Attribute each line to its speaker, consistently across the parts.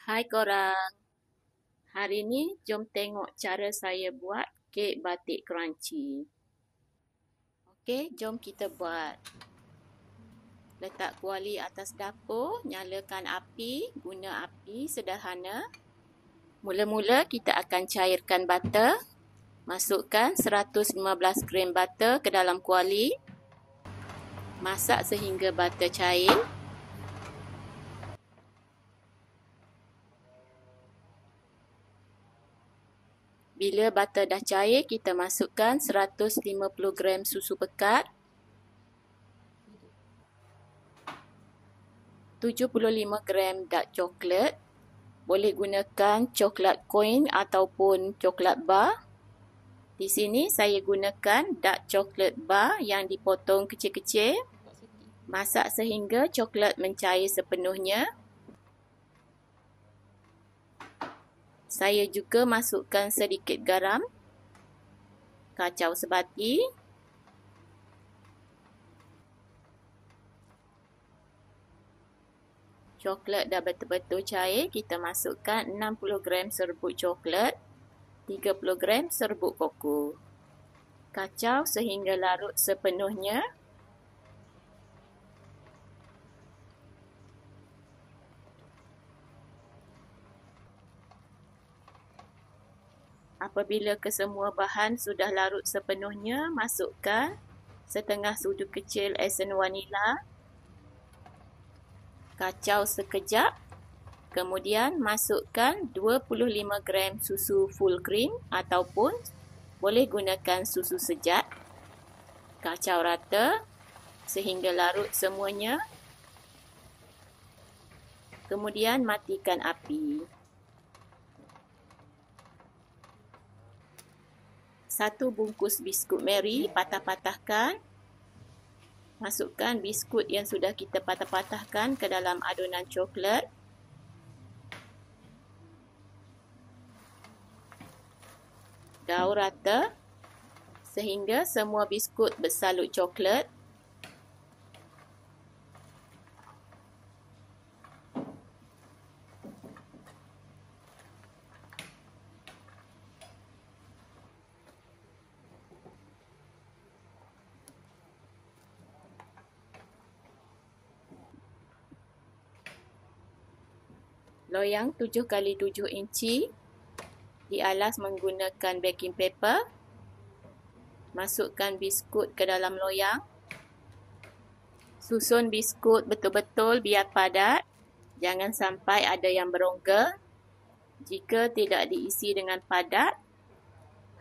Speaker 1: Hai korang, hari ni jom tengok cara saya buat kek batik crunchy. Okey, jom kita buat. Letak kuali atas dapur, nyalakan api, guna api sederhana. Mula-mula kita akan cairkan butter. Masukkan 115 gram butter ke dalam kuali. Masak sehingga butter cair. Bila butter dah cair, kita masukkan 150 gram susu pekat, 75 gram dark coklat. Boleh gunakan coklat coin ataupun coklat bar. Di sini saya gunakan dark coklat bar yang dipotong kecil-kecil. Masak sehingga coklat mencair sepenuhnya. Saya juga masukkan sedikit garam. Kacau sebati. Coklat dah betul-betul cair, kita masukkan 60 gram serbuk coklat, 30 gram serbuk koko. Kacau sehingga larut sepenuhnya. Apabila kesemua bahan sudah larut sepenuhnya, masukkan setengah sudu kecil esen vanila. Kacau sekejap. Kemudian masukkan 25 gram susu full cream ataupun boleh gunakan susu sejat. Kacau rata sehingga larut semuanya. Kemudian matikan api. Satu bungkus biskut Mary patah-patahkan. Masukkan biskut yang sudah kita patah-patahkan ke dalam adunan coklat. Gaul rata sehingga semua biskut bersalut coklat. Loyang 7x7 inci. Dialas menggunakan baking paper. Masukkan biskut ke dalam loyang. Susun biskut betul-betul biar padat. Jangan sampai ada yang berongga. Jika tidak diisi dengan padat,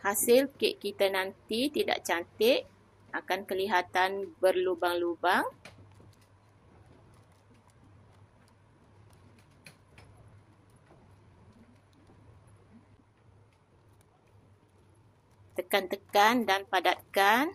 Speaker 1: hasil kek kita nanti tidak cantik. Akan kelihatan berlubang-lubang. Tekan-tekan dan padatkan.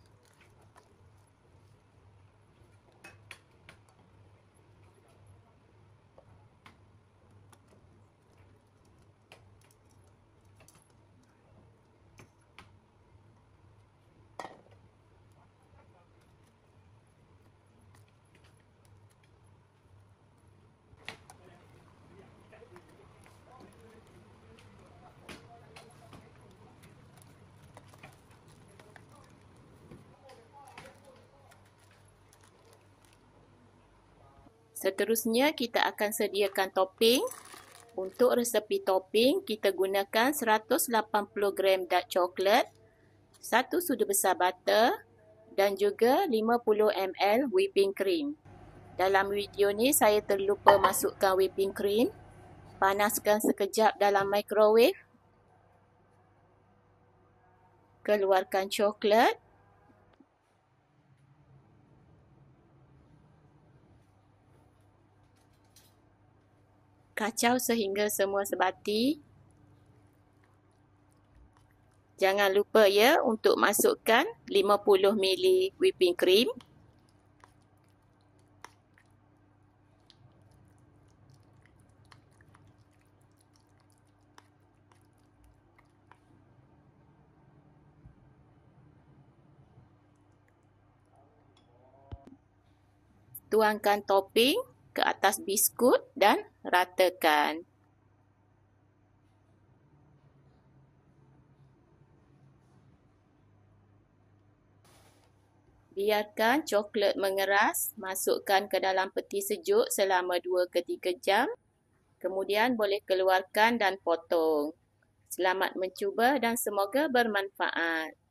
Speaker 1: Seterusnya kita akan sediakan topping. Untuk resepi topping, kita gunakan 180 gram dark coklat, 1 sudu besar butter dan juga 50 ml whipping cream. Dalam video ni saya terlupa masukkan whipping cream. Panaskan sekejap dalam microwave. Keluarkan coklat. Kacau sehingga semua sebati. Jangan lupa ya untuk masukkan 50 ml whipping cream. Tuangkan topping ke atas biskut dan ratakan. Biarkan coklat mengeras, masukkan ke dalam peti sejuk selama 2 ke 3 jam. Kemudian boleh keluarkan dan potong. Selamat mencuba dan semoga bermanfaat.